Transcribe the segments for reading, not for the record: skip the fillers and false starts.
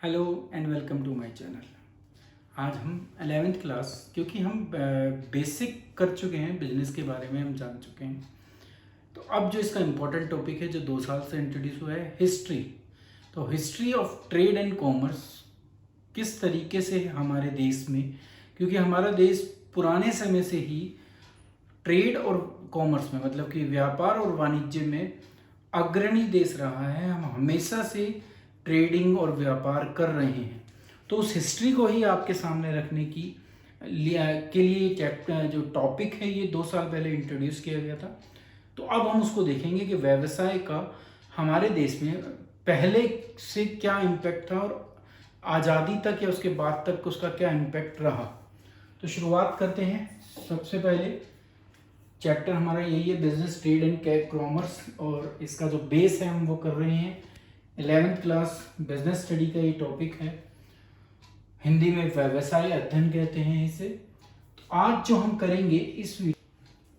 Hello and welcome to my channel. आज हम 11th class, क्योंकि हम बेसिक कर चुके हैं, बिजनेस के बारे में हम जान चुके हैं, तो अब जो इसका इम्पोर्टेंट टॉपिक है जो 2 साल से इंट्रोड्यूस हुआ है, हिस्ट्री। तो history of trade and commerce किस तरीके से हमारे देश में, क्योंकि हमारा देश पुराने समय से ही ट्रेड और कॉमर्स में, मतलब कि व्यापार और वाणिज्य में अग्रणी देश रहा है। हम हमेशा से ट्रेडिंग और व्यापार कर रहे हैं, तो उस हिस्ट्री को ही आपके सामने रखने के लिए चैप्टर जो टॉपिक है ये 2 साल पहले इंट्रोड्यूस किया गया था। तो अब हम उसको देखेंगे कि व्यवसाय का हमारे देश में पहले से क्या इम्पैक्ट था और आज़ादी तक या उसके बाद तक उसका क्या इम्पैक्ट रहा। तो शुरुआत करते हैं। सबसे पहले चैप्टर हमारा यही है, बिजनेस ट्रेड एंड कॉमर्स, और इसका जो बेस है हम वो कर रहे हैं 11th क्लास बिजनेस स्टडी का। ये टॉपिक है, हिंदी में व्यवसाय अध्ययन कहते हैं इसे। तो आज जो हम करेंगे इस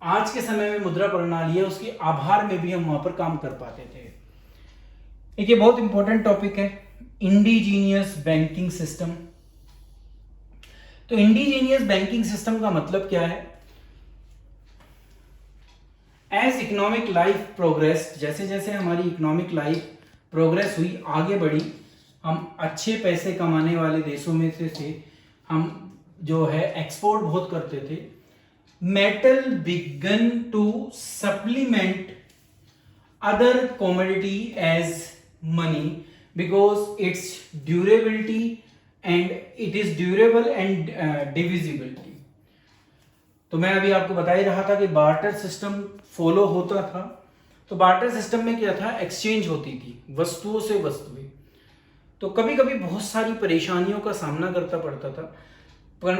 आज के समय में मुद्रा प्रणाली है, उसके आभार में भी हम वहां पर काम कर पाते थे। एक ये बहुत इंपॉर्टेंट टॉपिक है, इंडिजीनियस बैंकिंग सिस्टम। तो इंडिजीनियस बैंकिंग सिस्टम का मतलब क्या है? एज इकोनॉमिक लाइफ प्रोग्रेस, जैसे जैसे हमारी इकोनॉमिक लाइफ प्रोग्रेस हुई, आगे बढ़ी, हम अच्छे पैसे कमाने वाले देशों में से थे, हम जो है एक्सपोर्ट बहुत करते थे। Metal began to supplement other commodity as money because its durability and it is durable and divisibility. तो मैं अभी आपको बता ही रहा था कि बार्टर सिस्टम फॉलो होता था। तो बार्टर सिस्टम में क्या था? एक्सचेंज होती थी वस्तुओं से वस्तुएं। तो कभी कभी बहुत सारी परेशानियों का सामना करना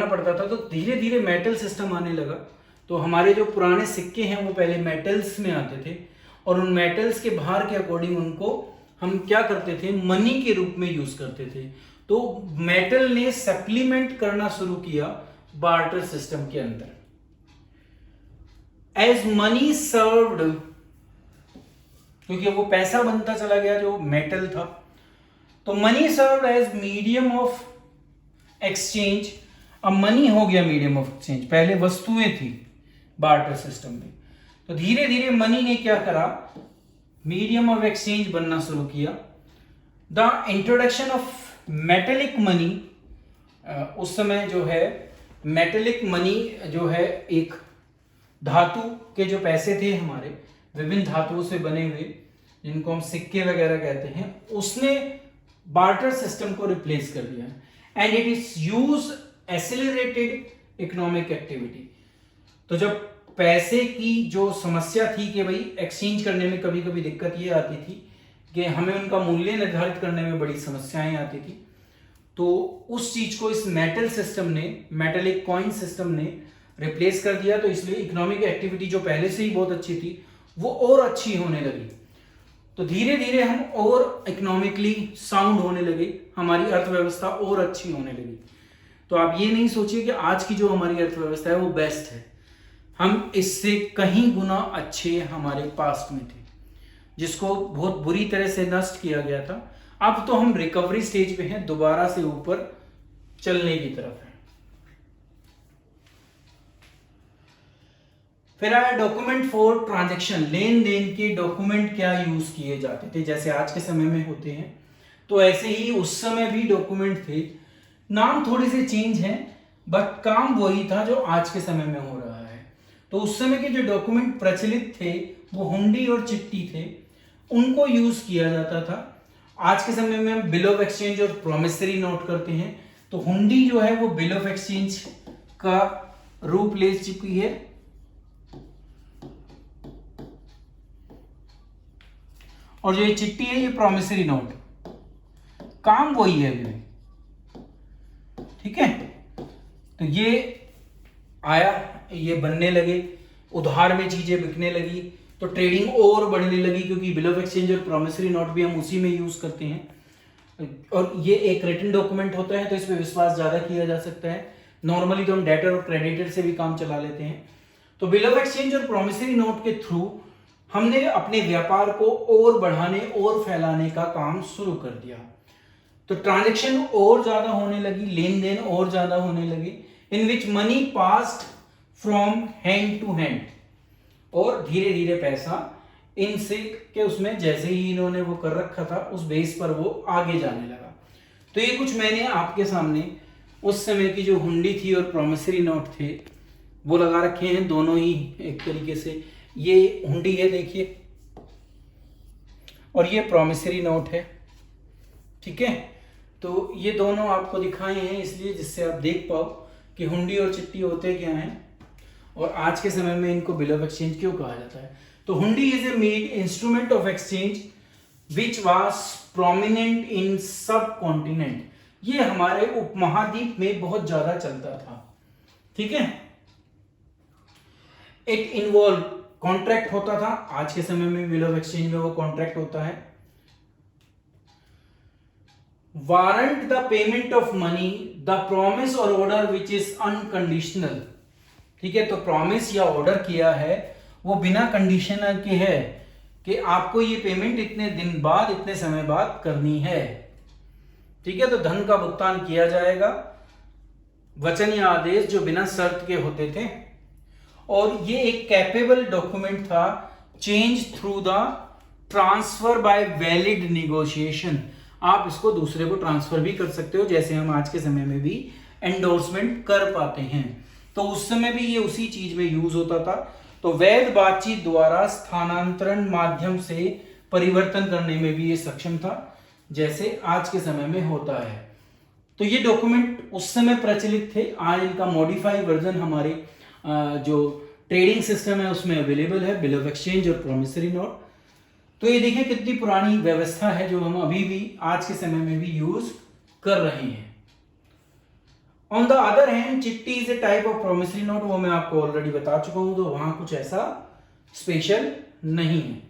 पड़ता था। तो धीरे धीरे मेटल सिस्टम आने लगा। तो हमारे जो पुराने सिक्के हैं वो पहले मेटल्स में आते थे, और उन मेटल्स के भार के अकॉर्डिंग उनको हम क्या करते थे? मनी के रूप में यूज करते थे। तो मेटल ने सप्लीमेंट करना शुरू किया बार्टर सिस्टम के अंदर। एज मनी सर्व्ड, क्योंकि वो पैसा बनता चला गया जो मेटल था, तो money served as medium of exchange. अब मनी हो गया मीडियम ऑफ एक्सचेंज, पहले वस्तुएं थी बार्टर सिस्टम में। तो धीरे धीरे मनी ने क्या करा? मीडियम ऑफ एक्सचेंज बनना शुरू किया। The introduction of metallic money, उस समय जो है मेटेलिक मनी जो है एक धातु के जो पैसे थे हमारे, विभिन्न धातुओं से बने हुए, जिनको हम सिक्के वगैरह कहते हैं, उसने बार्टर सिस्टम को रिप्लेस कर दिया। And it is use accelerated economic activity. तो जब पैसे की जो समस्या थी कि भाई एक्सचेंज करने में कभी कभी दिक्कत ये आती थी कि हमें उनका मूल्य निर्धारित करने में बड़ी समस्याएं आती थी, तो उस चीज को इस मेटल सिस्टम ने, मेटेलिक कॉइन सिस्टम ने रिप्लेस कर दिया। तो इसलिए इकोनॉमिक एक्टिविटी जो पहले से ही बहुत अच्छी थी वो और अच्छी होने लगी। तो धीरे धीरे हम और इकोनॉमिकली साउंड होने लगे, हमारी अर्थव्यवस्था और अच्छी होने लगी। तो आप ये नहीं सोचिए कि आज की जो हमारी अर्थव्यवस्था है वो बेस्ट है, हम इससे कहीं गुना अच्छे हमारे पास्ट में थे, जिसको बहुत बुरी तरह से नष्ट किया गया था। अब तो हम रिकवरी स्टेज पे हैं, दोबारा से ऊपर चलने की तरफ है। फिर आया डॉक्यूमेंट फॉर ट्रांजैक्शन, लेन देन के डॉक्यूमेंट क्या यूज किए जाते थे, जैसे आज के समय में होते हैं, तो ऐसे ही उस समय भी डॉक्यूमेंट थे। नाम थोड़े से चेंज हैं, बट काम वही था जो आज के समय में हो रहा है। तो उस समय के जो डॉक्यूमेंट प्रचलित थे वो हुंडी और चिट्ठी थे, उनको यूज किया जाता था। आज के समय में हम बिल ऑफ एक्सचेंज और प्रोमिसरी नोट करते हैं। तो हुंडी जो है वो बिल ऑफ एक्सचेंज का रूप ले चुकी है, और जो ये चिट्ठी है ये प्रोमिसरी नोट, काम वही है अभी, ठीक है। तो ये आया, ये बनने लगे, उधार में चीजें बिकने लगी, तो ट्रेडिंग और बढ़ने लगी, क्योंकि बिल ऑफ एक्सचेंज और प्रोमिसरी नोट भी हम उसी में यूज करते हैं। और ये एक रिटन डॉक्यूमेंट होता है, तो इस पर विश्वास ज्यादा किया जा सकता है। नॉर्मली तो हम डेटर और क्रेडिटर से भी काम चला लेते हैं। तो बिल ऑफ एक्सचेंज और प्रोमिसरी नोट के थ्रू हमने अपने व्यापार को और बढ़ाने और फैलाने का काम शुरू कर दिया। तो ट्रांजैक्शन और ज्यादा होने लगी, लेन देन और ज्यादा होने लगे, in which money passed from hand to hand, और धीरे धीरे पैसा इनसे के उसमें जैसे ही इन्होंने वो कर रखा था उस बेस पर वो आगे जाने लगा। तो ये कुछ मैंने आपके सामने उस समय की जो हुंडी थी और प्रॉमिसरी नोट थे वो लगा रखे हैं, दोनों ही एक तरीके से। ये हुंडी है देखिए, और ये प्रॉमिसरी नोट है, ठीक है। तो ये दोनों आपको दिखाए हैं इसलिए जिससे आप देख पाओ कि हुंडी और चिट्ठी होते क्या हैं और आज के समय में इनको बिल ऑफ एक्सचेंज क्यों कहा जाता है। तो हुंडी is a made instrument of exchange which was prominent in सब कॉन्टिनेंट। ये हमारे उपमहाद्वीप में बहुत ज्यादा चलता था, ठीक है। इट इन्वॉल्व कॉन्ट्रैक्ट होता था, आज के समय में बिल ऑफ एक्सचेंज में वो कॉन्ट्रैक्ट होता है। Warrant the payment of money, the promise और ऑर्डर विच इज अनकंडीशनल, ठीक है। तो प्रॉमिस या ऑर्डर किया है वो बिना कंडीशनल के है कि आपको ये पेमेंट इतने दिन बाद इतने समय बाद करनी है, ठीक है। तो धन का भुगतान किया जाएगा, वचन या आदेश जो बिना शर्त के होते थे। और ये एक कैपेबल डॉक्यूमेंट था, change through the transfer by valid negotiation. आप इसको दूसरे को ट्रांसफर भी कर सकते हो, जैसे हम आज के समय में भी एंडोर्समेंट कर पाते हैं। तो उस समय भी ये उसी चीज में यूज होता था। तो वैध बातचीत द्वारा स्थानांतरण माध्यम से परिवर्तन करने में भी ये सक्षम था, जैसे आज के समय में होता है। तो ये डॉक्यूमेंट उस समय प्रचलित थे, आज इनका मॉडिफाइड वर्जन हमारे जो ट्रेडिंग सिस्टम है उसमें अवेलेबल है, बिल ऑफ एक्सचेंज और प्रॉमिसरी नोट। तो ये देखिए कितनी पुरानी व्यवस्था है जो हम अभी भी आज के समय में भी यूज कर रहे हैं। ऑन द अदर हैंड चिट्ठी is a type of promissory note, वो मैं आपको ऑलरेडी बता चुका हूं, तो वहां कुछ ऐसा स्पेशल नहीं है।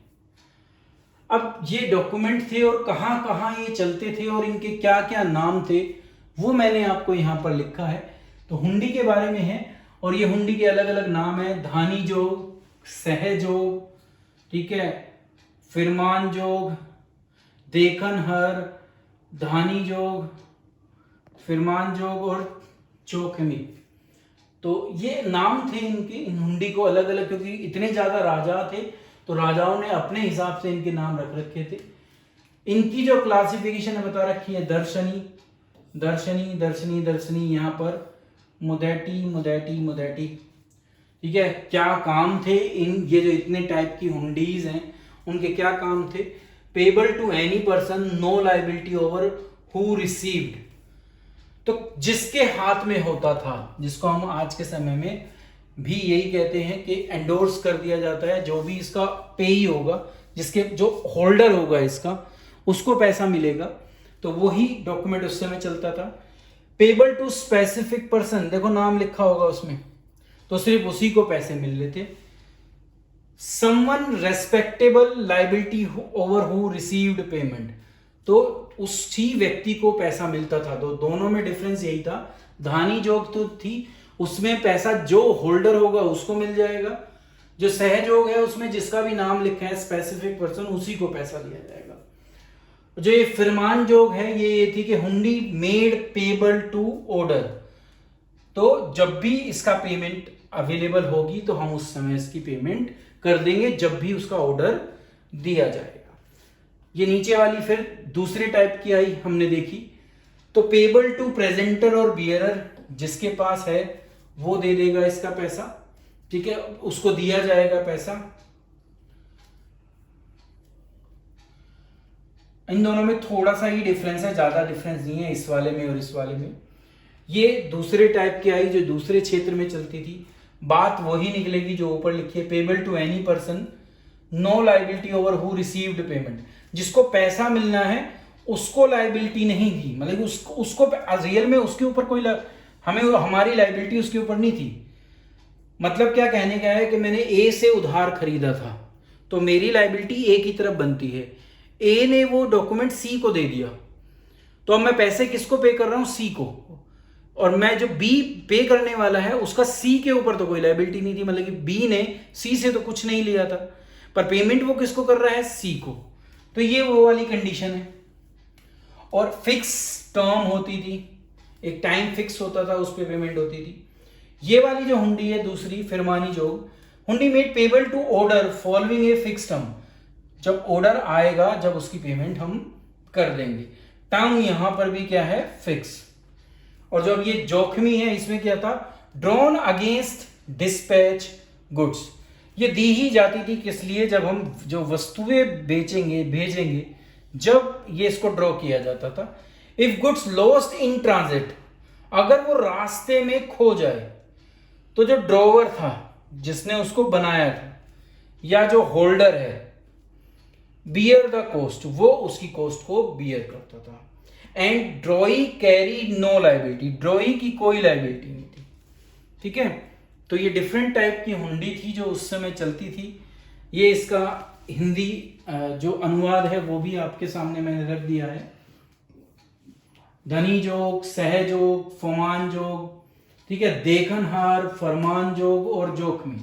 अब ये डॉक्यूमेंट थे और कहां कहां ये चलते थे और इनके क्या क्या नाम थे वो मैंने आपको यहां पर लिखा है। तो हुंडी के बारे में है, और ये हुंडी के अलग अलग नाम है, धानी जोग, सहजोग, ठीक है, फिरमान जोग, देखनहर, धानी जोग, फिरमान जोग और चौखमी। तो ये नाम थे इनके, इन हुंडी को अलग अलग, क्योंकि इतने ज्यादा राजा थे तो राजाओं ने अपने हिसाब से इनके नाम रख रखे थे। इनकी जो क्लासिफिकेशन बता रखी है, दर्शनी दर्शनी दर्शनी दर्शनी, यहाँ पर मुदैटी मुदैटी मुदैटी, ठीक है। क्या काम थे इन, ये जो इतने टाइप की हुंडीज हैं उनके क्या काम थे। Payable to any person, no liability over who received, तो जिसके हाथ में होता था, जिसको हम आज के समय में भी यही कहते हैं कि एंडोर्स कर दिया जाता है, जो भी इसका पेई होगा, जिसके जो होल्डर होगा इसका, उसको पैसा मिलेगा। तो वही डॉक्यूमेंट उस समय चलता था। पेबल टू स्पेसिफिक पर्सन, देखो नाम लिखा होगा उसमें, तो सिर्फ उसी को पैसे मिल रहे थे। Someone respectable liability over who received payment, तो उसी व्यक्ति को पैसा मिलता था। तो दोनों में डिफरेंस यही था। धानी जोग तो थी, उसमें पैसा जो होल्डर होगा उसको मिल जाएगा, जो सहजोग है उसमें जिसका भी नाम लिखा है स्पेसिफिक पर्सन, उसी को पैसा दिया जाएगा। जो ये फिरमान जोग है ये थी कि हुंडी मेड पेबल टू ऑर्डर, तो जब भी इसका पेमेंट अवेलेबल होगी तो हम उस समय इसकी पेमेंट कर देंगे, जब भी उसका ऑर्डर दिया जाएगा। ये नीचे वाली फिर दूसरे टाइप की आई हमने देखी, तो पेबल टू प्रेजेंटर और बियरर, जिसके पास है वो दे देगा इसका पैसा, ठीक है, उसको दिया जाएगा पैसा। इन दोनों में थोड़ा सा ही डिफरेंस है, ज्यादा डिफरेंस नहीं है इस वाले में और इस वाले में। ये दूसरे टाइप की आई जो दूसरे क्षेत्र में चलती थी, बात वही निकलेगी जो ऊपर लिखी है, payable to any person, no liability over who received payment, जिसको पैसा मिलना है उसको लायबिलिटी नहीं थी, मतलब उसको रियल में उसके ऊपर कोई हमें हमारी लायबिलिटी उसके ऊपर नहीं थी। मतलब क्या कहने का है कि मैंने ए से उधार खरीदा था तो मेरी लायबिलिटी ए की तरफ बनती है, ए ने वो डॉक्यूमेंट सी को दे दिया, तो अब मैं पैसे किसको पे कर रहा हूं, सी को, और मैं जो बी पे करने वाला है उसका सी के ऊपर तो कोई लायबिलिटी नहीं थी, मतलब कि बी ने सी से तो कुछ नहीं लिया था, पर पेमेंट वो किसको कर रहा है, सी को। तो ये वो वाली कंडीशन है। और फिक्स टर्म होती थी, एक टाइम फिक्स होता था, उस पर पेमेंट होती थी। ये वाली जो हुंडी है दूसरी फिरमानी जोग, hundi made payable to order following a fix term, जब ऑर्डर आएगा जब उसकी पेमेंट हम कर देंगे। टर्म यहां पर भी क्या है, फिक्स। और जब ये जोखमी है, इसमें क्या था, ड्रॉन अगेंस्ट डिस्पैच गुड्स, ये दी ही जाती थी किस लिए, जब हम जो वस्तुएं बेचेंगे भेजेंगे, जब ये इसको ड्रॉ किया जाता था। If goods lost in transit, अगर वो रास्ते में खो जाए तो जो ड्रॉवर था जिसने उसको बनाया था या जो होल्डर है, बियर द कॉस्ट, वो उसकी कॉस्ट को बियर करता था। And drawee carry no liability, drawee की कोई लाइबिलिटी नहीं थी। ठीक है, तो ये डिफरेंट टाइप की हुंडी थी जो उस समय चलती थी। ये इसका हिंदी जो अनुवाद है वो भी आपके सामने मैंने रख दिया है। धनी जोग, सहजोग, फमान जोग, ठीक है, देखनहार, फरमान जोग और जोखमी,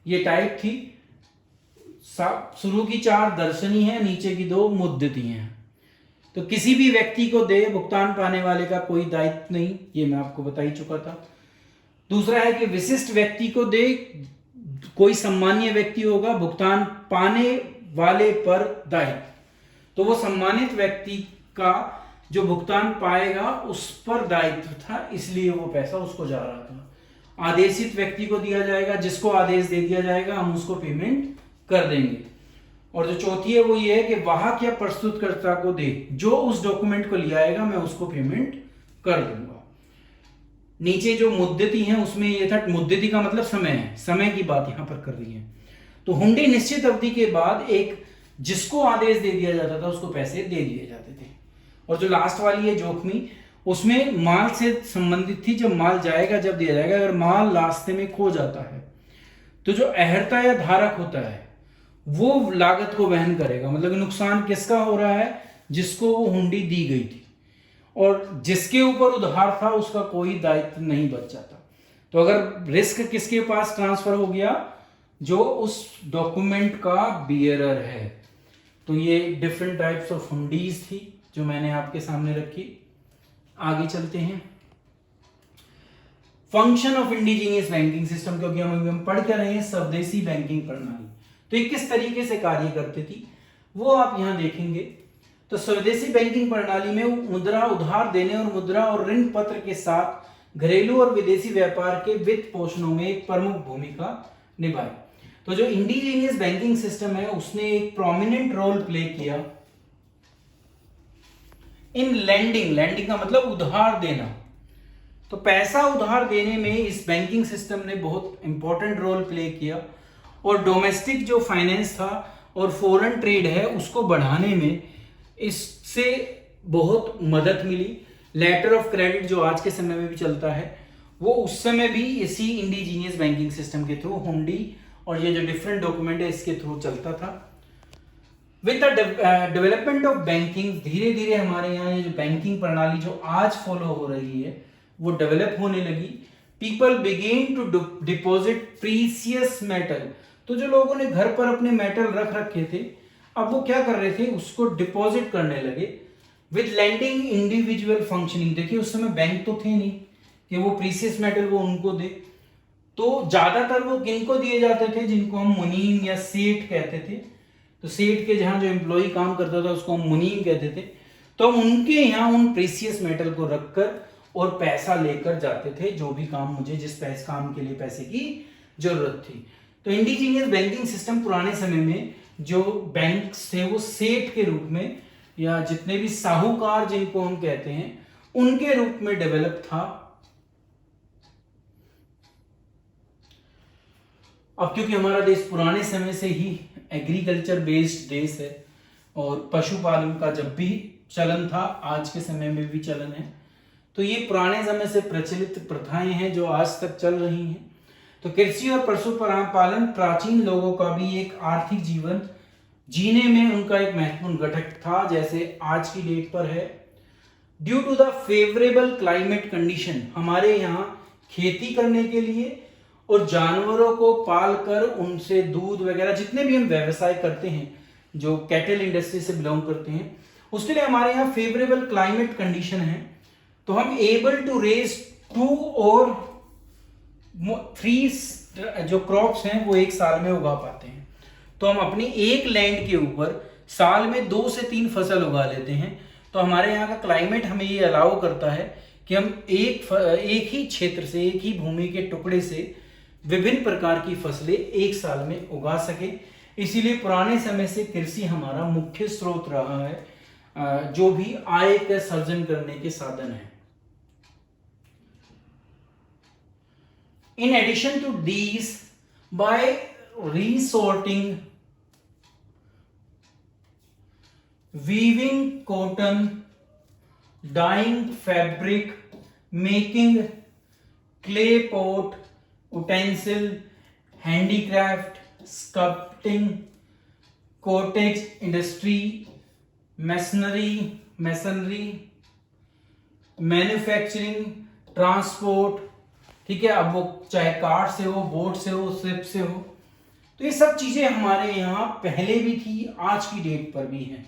ये टाइप थी। शुरू की 4 दर्शनी है, नीचे की 2 मुद्दती हैं। तो किसी भी व्यक्ति को दे, भुगतान पाने वाले का कोई दायित्व नहीं, ये मैं आपको बता ही चुका था। दूसरा है कि विशिष्ट व्यक्ति को दे, कोई सम्मानीय व्यक्ति होगा, भुगतान पाने वाले पर दायित्व, तो वो सम्मानित व्यक्ति का जो भुगतान पाएगा उस पर दायित्व था, इसलिए वो पैसा उसको जा रहा था। आदेशित व्यक्ति को दिया जाएगा, जिसको आदेश दे दिया जाएगा हम उसको पेमेंट कर देंगे। और जो चौथी है वो ये है कि वाहक या प्रस्तुतकर्ता को दे, जो उस डॉक्यूमेंट को ले आएगा मैं उसको पेमेंट कर दूंगा। नीचे जो मुद्दती हैं उसमें ये था, मुद्दती का मतलब समय है, समय की बात यहां पर कर रही है। तो हुंडी निश्चित अवधि के बाद एक जिसको आदेश दे दिया जाता था उसको पैसे दे दिए जाते थे। और जो लास्ट वाली है जोखमी, उसमें माल से संबंधित थी, जब माल जाएगा जब दिया जाएगा। अगर माल रास्ते में खो जाता है तो जो अहर्ता या धारक होता है वो लागत को वहन करेगा, मतलब नुकसान किसका हो रहा है, जिसको वो हुंडी दी गई थी, और जिसके ऊपर उधार था उसका कोई दायित्व नहीं बच जाता। तो अगर रिस्क किसके पास ट्रांसफर हो गया, जो उस डॉक्यूमेंट का बियरर है। तो ये डिफरेंट टाइप्स ऑफ हुंडीज थी जो मैंने आपके सामने रखी। आगे चलते हैं, function of indigenous banking system, क्योंकि हम पढ़ कर रहे हैं स्वदेशी बैंकिंग प्रणाली, तो ये किस तरीके से कार्य करती थी वो आप यहां देखेंगे। तो स्वदेशी बैंकिंग प्रणाली में मुद्रा उधार देने और मुद्रा और ऋण पत्र के साथ घरेलू और विदेशी व्यापार के वित्त पोषणों में एक प्रमुख भूमिका निभाई। तो जो इंडिजीनियस बैंकिंग सिस्टम है उसने एक प्रोमिनेंट रोल प्ले किया इन लैंडिंग, लैंडिंग का मतलब उधार देना। तो पैसा उधार देने में इस बैंकिंग सिस्टम ने बहुत इंपॉर्टेंट रोल प्ले किया, और डोमेस्टिक जो फाइनेंस था और फॉरेन ट्रेड है उसको बढ़ाने में इससे बहुत मदद मिली। लेटर ऑफ क्रेडिट जो आज के समय में भी चलता है, वो उस समय भी इसी इंडिजीनियस बैंकिंग सिस्टम के थ्रू, हुंडी और ये जो डिफरेंट डॉक्यूमेंट है इसके थ्रू चलता था। With the development of banking, धीरे धीरे हमारे यहाँ ये जो बैंकिंग प्रणाली जो आज फॉलो हो रही है वो डेवलप होने लगी। People began to deposit precious metal, तो जो लोगों ने घर पर अपने मेटल रख रखे थे अब वो क्या कर रहे थे, उसको डिपॉजिट करने लगे। विद लैंडिंग इंडिविजुअल फंक्शनिंग, देखिए उस समय बैंक तो थे नहीं कि वो प्रीसियस मेटल वो उनको दे, तो ज्यादातर वो किनको दिए जाते थे, जिनको हम मुनीम या सेठ कहते थे। तो सेठ के जहां जो एम्प्लॉय काम करता था उसको हम मुनीम कहते थे। तो हम उनके यहाँ उन प्रीसियस मेटल को रखकर और पैसा लेकर जाते थे, जो भी काम मुझे जिस काम के लिए पैसे की जरूरत थी। तो इंडिजीनियस बैंकिंग सिस्टम पुराने समय में जो बैंक थे वो सेठ के रूप में, या जितने भी साहूकार जिनको हम कहते हैं, उनके रूप में डेवलप था। अब क्योंकि हमारा देश पुराने समय से ही एग्रीकल्चर बेस्ड देश है और पशुपालन का जब भी चलन था, आज के समय में भी चलन है, तो ये पुराने समय से प्रचलित प्रथाएं हैं जो आज तक चल रही हैं। तो कृषि और पशुपालन प्राचीन लोगों का भी एक आर्थिक जीवन जीने में उनका एक महत्वपूर्ण घटक था, जैसे आज की डेट पर है। Due to the favourable climate condition, हमारे यहाँ खेती करने के लिए और जानवरों को पालकर उनसे दूध वगैरह जितने भी हम व्यवसाय करते हैं, जो कैटल इंडस्ट्री से बिलोंग करते हैं, उसके लिए हमारे यहाँ फेवरेबल क्लाइमेट कंडीशन है, तो हम एबल टू रेज 2 और 3 जो क्रॉप्स हैं वो एक साल में उगा पाते हैं। तो हम अपनी एक लैंड के ऊपर साल में 2 से 3 फसल उगा लेते हैं। तो हमारे यहाँ का क्लाइमेट हमें ये अलाउ करता है कि हम एक ही क्षेत्र से, एक ही भूमि के टुकड़े से विभिन्न प्रकार की फसलें एक साल में उगा सके। इसीलिए पुराने समय से कृषि हमारा मुख्य स्रोत रहा है, जो भी आय का सर्जन करने के साधन है। In addition to these, by resorting, weaving cotton, dyeing fabric, making clay pot, utensil, handicraft, sculpting, cottage industry, masonry, manufacturing, transport, ठीक है, अब वो चाहे कार से हो, बोट से हो, शिप से हो, तो ये सब चीजें हमारे यहाँ पहले भी थी, आज की डेट पर भी हैं।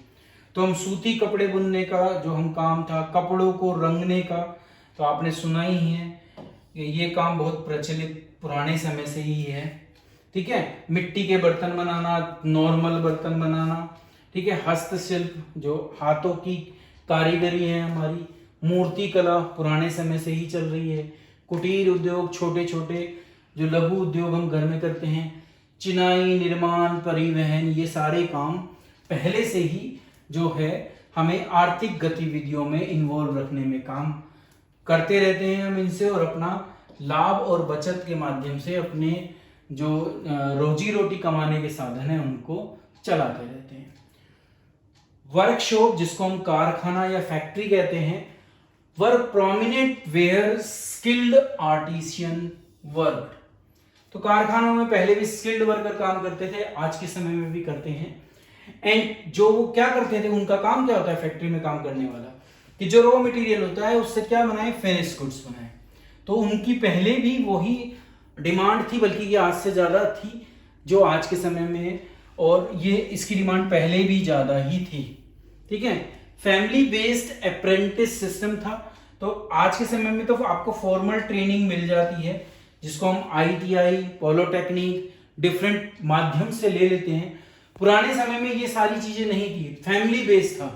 तो हम सूती कपड़े बुनने का जो हम काम था, कपड़ों को रंगने का, तो आपने सुना ही है, ये काम बहुत प्रचलित पुराने समय से ही है। ठीक है, मिट्टी के बर्तन बनाना, नॉर्मल बर्तन बनाना, ठीक है, हस्तशिल्प जो हाथों की कारीगरी है हमारी, मूर्ति कला पुराने समय से ही चल रही है, कुटीर उद्योग, छोटे छोटे जो लघु उद्योग हम घर में करते हैं, चिनाई, निर्माण, परिवहन, ये सारे काम पहले से ही जो है हमें आर्थिक गतिविधियों में इन्वॉल्व रखने में काम करते रहते हैं हम इनसे, और अपना लाभ और बचत के माध्यम से अपने जो रोजी रोटी कमाने के साधन है उनको चलाते रहते हैं। वर्कशॉप, जिसको हम कारखाना या फैक्ट्री कहते हैं, work prominent where skilled artisan work. तो कारखानों में पहले भी स्किल्ड वर्कर काम करते थे, आज के समय में भी करते हैं। एंड जो वो क्या करते थे, उनका काम क्या होता है फैक्ट्री में काम करने वाला, कि जो रॉ मटेरियल होता है उससे क्या बनाए, फिनिश गुड्स बनाए। तो उनकी पहले भी वही डिमांड थी, बल्कि ये आज से ज्यादा थी जो आज के समय में, और ये इसकी डिमांड पहले भी ज्यादा ही थी। ठीक है, फैमिली बेस्ड अप्रेंटिस सिस्टम था। तो आज के समय में तो आपको फॉर्मल ट्रेनिंग मिल जाती है, जिसको हम ITI, पॉलिटेक्निक, डिफरेंट माध्यम से ले लेते हैं। पुराने समय में ये सारी चीजें नहीं थी, फैमिली बेस्ड था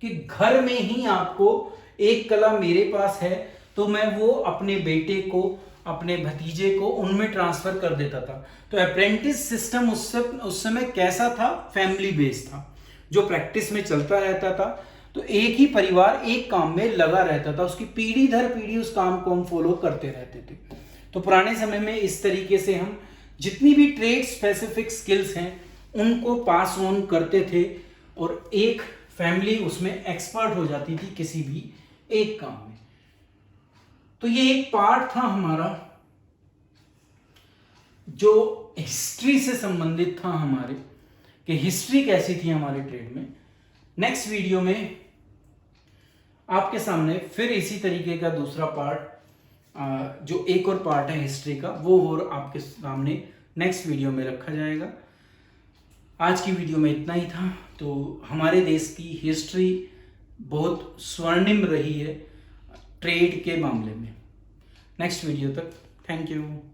कि घर में ही आपको एक कला मेरे पास है तो मैं वो अपने बेटे को, अपने भतीजे को उनमें ट्रांसफर कर देता था। तो अप्रेंटिस सिस्टम उस समय कैसा था, फैमिली बेस्ड था, जो प्रैक्टिस में चलता रहता था। तो एक ही परिवार एक काम में लगा रहता था, उसकी पीढ़ी दर पीढ़ी उस काम को हम फॉलो करते रहते थे। तो पुराने समय में इस तरीके से हम जितनी भी ट्रेड स्पेसिफिक स्किल्स हैं उनको पास ऑन करते थे, और एक फैमिली उसमें एक्सपर्ट हो जाती थी किसी भी एक काम में। तो ये एक पार्ट था हमारा जो हिस्ट्री से संबंधित था हमारे, कि हिस्ट्री कैसी थी हमारे ट्रेड में। नेक्स्ट वीडियो में आपके सामने फिर इसी तरीके का दूसरा पार्ट, जो एक और पार्ट है हिस्ट्री का, वो और आपके सामने नेक्स्ट वीडियो में रखा जाएगा। आज की वीडियो में इतना ही था। तो हमारे देश की हिस्ट्री बहुत स्वर्णिम रही है ट्रेड के मामले में। नेक्स्ट वीडियो तक थैंक यू।